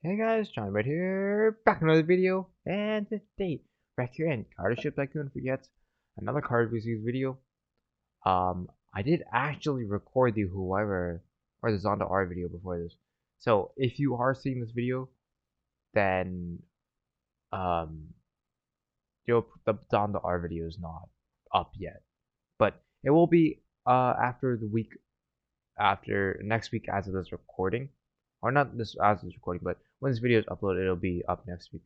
Hey guys, John right here, back in another video, and today, back here in Ship Tycoon for yet another card reviews video. I did actually record the whoever or the Zonda R video before this, so if you are seeing this video, then um, the Zonda R video is not up yet, but it will be after the week after next week as of this recording, or not this as of this recording, but when this video is uploaded, it'll be up next week.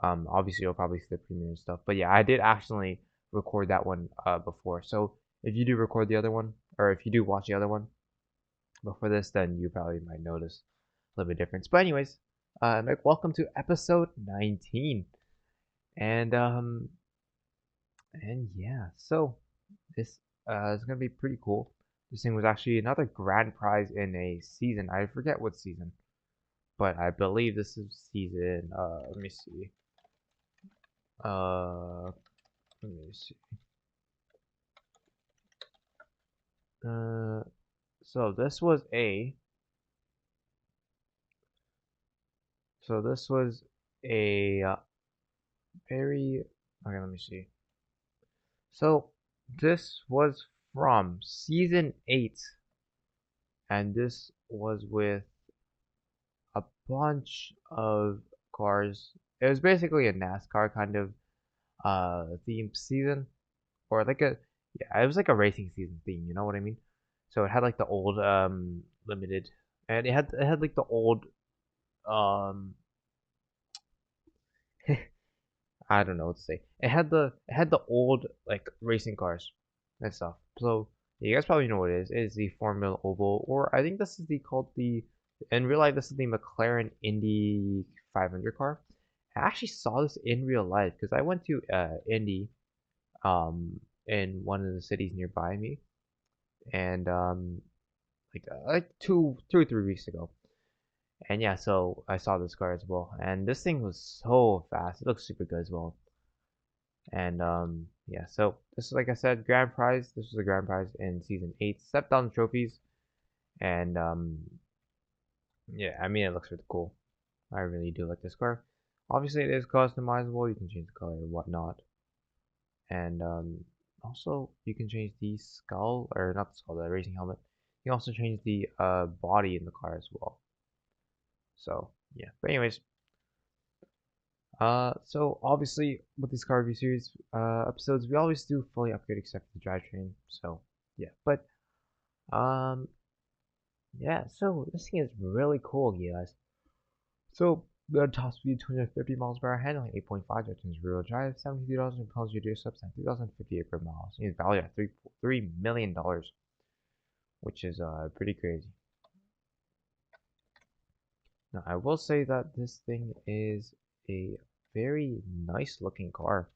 Obviously you'll probably see the premiere and stuff, but yeah, I did actually record that one before. So if you do record the other one, or if you do watch the other one before this, then you probably might notice a little bit difference. But anyways, welcome to episode 19, and yeah, so this is gonna be pretty cool. This thing was actually another grand prize in a season. I forget what season, but I believe this is season. Let me see. Let me see. So this was a. So this was a very. Okay, let me see. So this was from season 8, and this was with a bunch of cars. It was basically a NASCAR kind of theme season, or like a yeah, it was like a racing season theme. You know what I mean? So it had like the old limited, and it had like the old um I don't know what to say. It had the old like racing cars and stuff. So yeah, you guys probably know what it is. It is the Formula Oval, or I think this is in real life this is the McLaren Indy 500 car. I actually saw this in real life because I went to Indy in one of the cities nearby me, and like 2 or 3 weeks ago. And yeah, so I saw this car as well, and this thing was so fast. It looks super good as well. And yeah, so this is like I said, grand prize. This was a grand prize in season 8. Step down the trophies, and yeah, I mean it looks really cool. I really do like this car. Obviously, it is customizable. You can change the color and whatnot, and also you can change the skull, or not the skull, the racing helmet. You can also change the body in the car as well. So yeah, but anyways, so obviously with these car review series episodes, we always do fully upgrade except for the drivetrain. So yeah, but um, yeah, so this thing is really cool, you guys. So the top speed 250 miles per hour, handling 8.5 Newtons rear drive, 72,000 pounds reduced subs, and 3,050 acre miles. It's valued at $3 million, which is pretty crazy. Now I will say that this thing is a very nice looking car.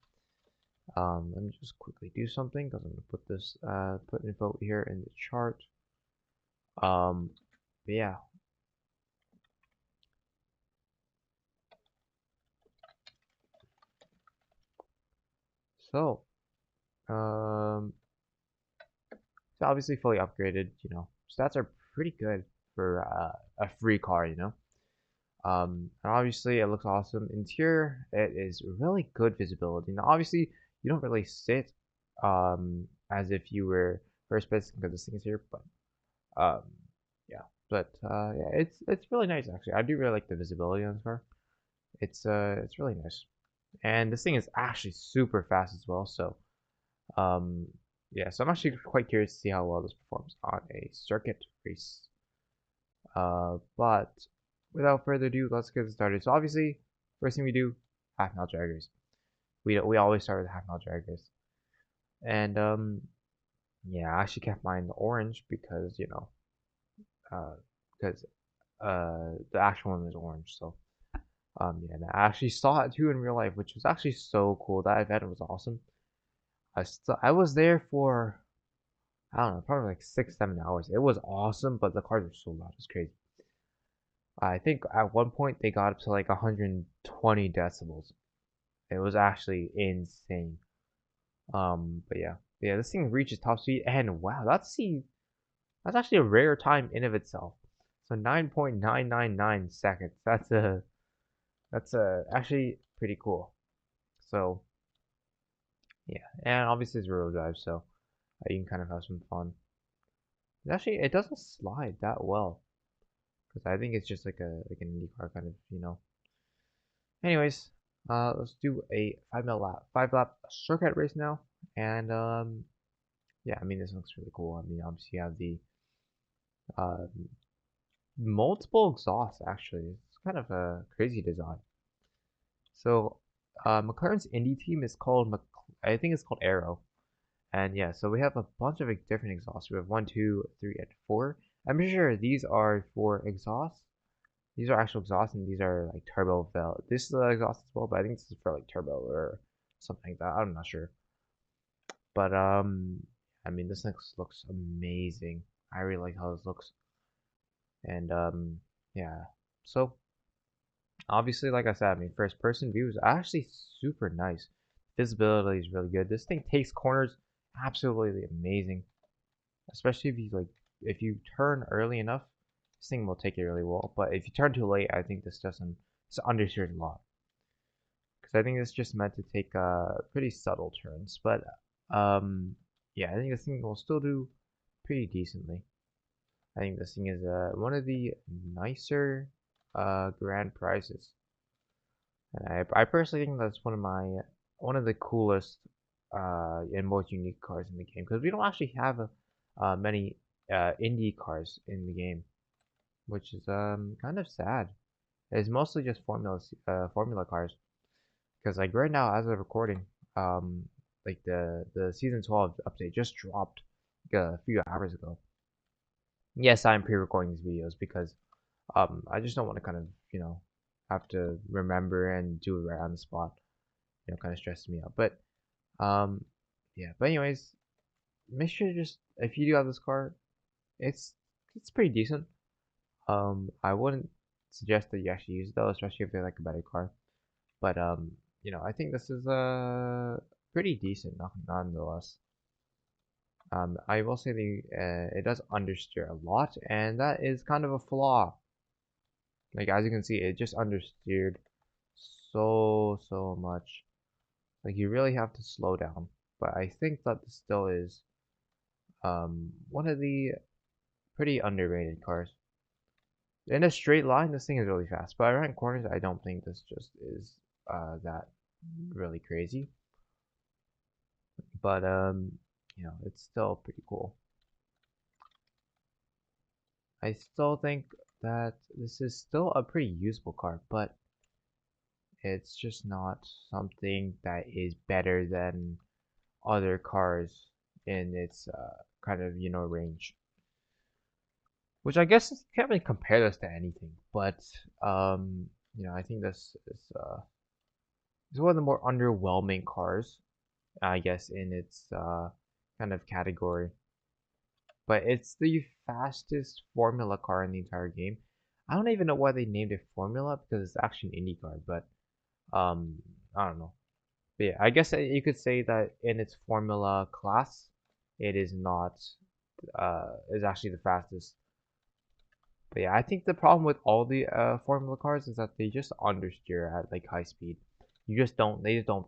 Let me just quickly do something because I'm gonna put this put info here in the chart. But yeah. So, it's obviously fully upgraded. You know, stats are pretty good for a free car. You know, and obviously it looks awesome. Interior, it is really good visibility. Now, obviously, you don't really sit as if you were first person because this thing is here, but um, yeah. But yeah, it's really nice actually. I do really like the visibility on this car. It's really nice, and this thing is actually super fast as well. So um, yeah, so I'm actually quite curious to see how well this performs on a circuit race. But without further ado, let's get started. So obviously, first thing we do, half mile drag race. We always start with half mile drag race, and yeah, I actually kept mine orange because you know, because the actual one is orange. So yeah, and I actually saw it too in real life, which was actually so cool. That event was awesome. I was there for I don't know, probably like 6, 7 hours. It was awesome, but the cars were so loud. It's crazy. I think at one point they got up to like 120 decibels. It was actually insane. But yeah, Yeah, this thing reaches top speed, and wow, that's actually a rare time in of itself. So 9.999 seconds. That's actually pretty cool. So yeah, and obviously it's real drive, so you can kind of have some fun. Actually, it doesn't slide that well because I think it's just like an IndyCar kind of, you know. Anyways, let's do a 5 lap circuit race now, and yeah, I mean this looks really cool. I mean, obviously you have the uh, multiple exhausts actually. It's kind of a crazy design. So, McLaren's Indy team is called I think it's called Arrow. And yeah, so we have a bunch of different exhausts. We have one, two, three, and four. I'm pretty sure these are for exhaust. These are actual exhausts, and these are like turbo valve. This is the exhaust as well, but I think this is for like turbo or something like that. I'm not sure. But I mean, this looks amazing. I really like how this looks. And yeah. So obviously, like I said, I mean, first person view is actually super nice. Visibility is really good. This thing takes corners absolutely amazing. Especially if you turn early enough, this thing will take it really well. But if you turn too late, I think this understeers a lot. Because I think it's just meant to take pretty subtle turns. But yeah, I think this thing will still do pretty decently. I think this thing is one of the nicer grand prizes. And I personally think that's one of the coolest and most unique cars in the game because we don't actually have many Indy cars in the game, which is kind of sad. It's mostly just formula cars because like right now as of recording, like the season 12 update just dropped like a few hours ago. Yes, I'm pre-recording these videos because I just don't want to kind of have to remember and do it right on the spot. Kind of stresses me out. But um, yeah. But anyways, make sure to just if you do have this car, it's it's pretty decent. I wouldn't suggest that you actually use it though, especially if they like a better car. But I think this is pretty decent nonetheless. I will say it does understeer a lot, and that is kind of a flaw. Like as you can see, it just understeered so much. Like you really have to slow down. But I think that this still is one of the pretty underrated cars. In a straight line, this thing is really fast, but around corners, I don't think this just is that really crazy. But it's still pretty cool. I still think that this is still a pretty usable car, but it's just not something that is better than other cars in its kind of range. Which I guess can't really compare this to anything, but I think this is one of the more underwhelming cars, I guess, in its kind of category. But it's the fastest Formula car in the entire game. I don't even know why they named it Formula because it's actually an Indy car, but um, I don't know. But yeah, I guess you could say that in its Formula class, it is not is actually the fastest. But yeah, I think the problem with all the Formula cars is that they just understeer at like high speed. They just don't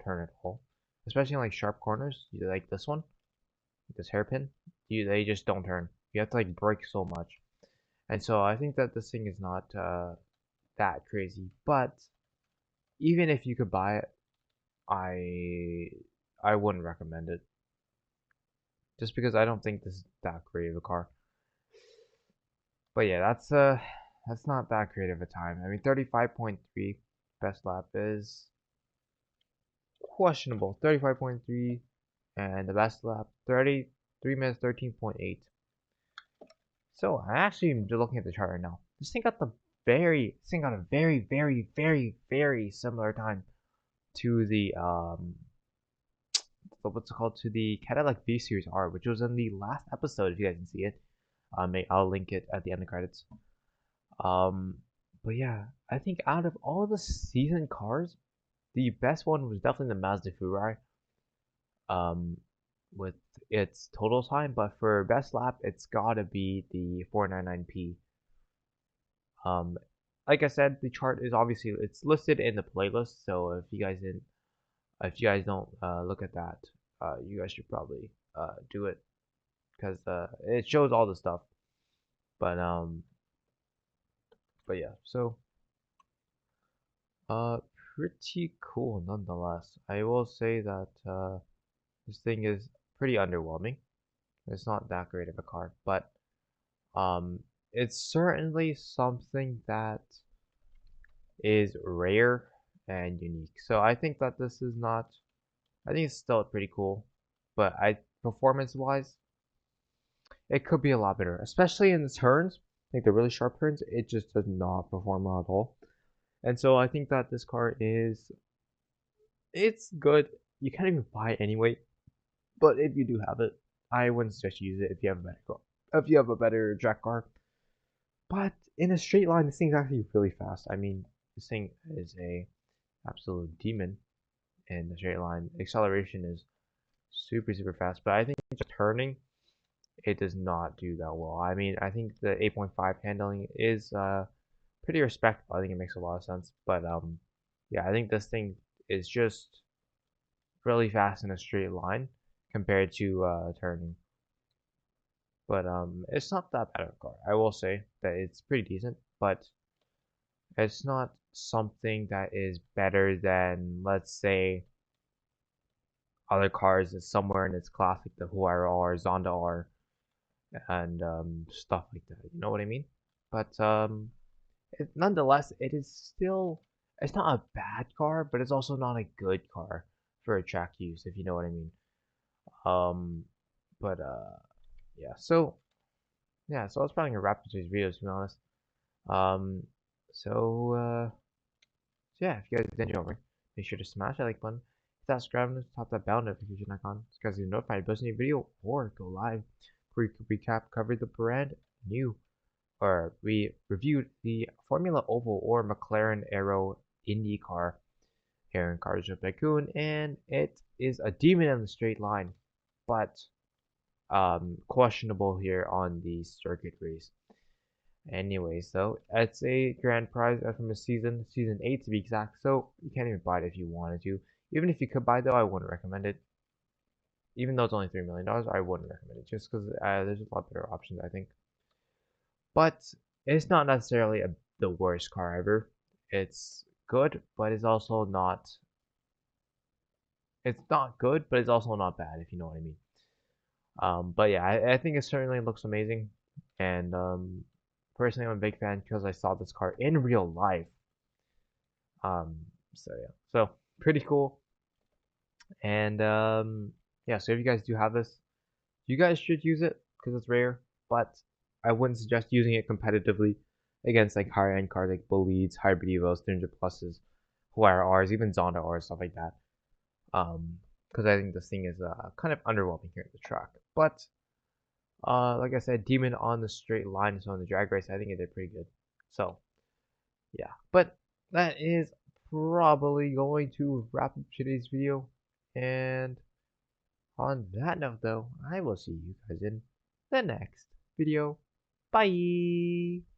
turn at all. Especially in like sharp corners, like this one, this hairpin, they just don't turn. You have to like brake so much. And so I think that this thing is not that crazy. But even if you could buy it, I I wouldn't recommend it. Just because I don't think this is that great of a car. But yeah, that's not that great of a time. I mean, 35.3 best lap is questionable. 35.3 and the best lap 33 minutes 13.8. So I actually am looking at the chart right now. This thing got a very similar time to the what's it called, to the Cadillac V Series R, which was in the last episode. If you guys can see it, I'll link it at the end of the credits. Um, but yeah, I think out of all the season cars, the best one was definitely the Mazda Furai. Um, with its total time, but for best lap, it's gotta be the 499p. Um, like I said, the chart is obviously it's listed in the playlist, so if you guys don't look at that, you guys should probably do it because it shows all the stuff. But um, but yeah, so uh, pretty cool nonetheless. I will say that this thing is pretty underwhelming. It's not that great of a car, but um, it's certainly something that is rare and unique. So I think that this is not. I think it's still pretty cool, but performance wise, it could be a lot better, especially in the turns, like the really sharp turns. It just does not perform well at all. And so I think that this car is it's good. You can't even buy it anyway, but if you do have it, I wouldn't suggest you use it if you have a better car. If you have a better track car, but in a straight line, this thing's actually really fast. I mean, this thing is a absolute demon in the straight line. Acceleration is super fast, but I think just turning it does not do that well. I mean, I think the 8.5 handling is pretty respectable. I think it makes a lot of sense, but yeah, I think this thing is just really fast in a straight line compared to turning. But it's not that bad of a car. I will say that it's pretty decent, but it's not something that is better than, let's say, other cars that's somewhere in its class, like the Huayra R, Zonda R, and stuff like that. You know what I mean? But nonetheless, it is still. It's not a bad car, but it's also not a good car for a track use, if you know what I mean. Um, but yeah. So yeah. So I was probably gonna wrap today's video, to be honest. Um, so yeah, if you guys did enjoy, make sure to smash that like button, hit that subscribe button, tap that bell notification icon, so you guys get notified of a new video or go live. Where we recap covered the brand new, or we reviewed the Formula Oval or McLaren Aero Indy car here in Cars of Tycoon, and it is a demon in the straight line, but questionable here on the circuit race. Anyways, though, it's a grand prize from a season 8 to be exact, so you can't even buy it if you wanted to. Even if you could buy it, though, I wouldn't recommend it. Even though it's only $3 million, I wouldn't recommend it just because there's a lot better options, I think. But it's not necessarily the worst car ever. It's good, but it's also not. It's not good, but it's also not bad, if you know what I mean. But yeah, I think it certainly looks amazing, and personally, I'm a big fan because I saw this car in real life. Um, so yeah, so pretty cool. And yeah, so if you guys do have this, you guys should use it because it's rare. But I wouldn't suggest using it competitively against like higher end cars like Bolides, Hybrid Evos, 300 pluses, Huayra R's, even Zonda R's, stuff like that. Because I think this thing is kind of underwhelming here at the track. But like I said, Demon on the straight line, so on the drag race, I think it did pretty good. So yeah, but that is probably going to wrap up today's video. And on that note, though, I will see you guys in the next video. Bye!